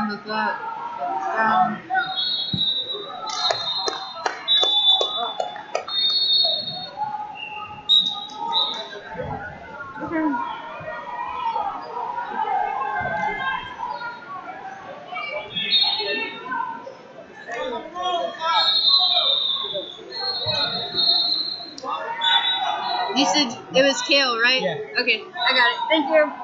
down the gut. Down. You said it was kale, right? Yeah. Okay, I got it. Thank you.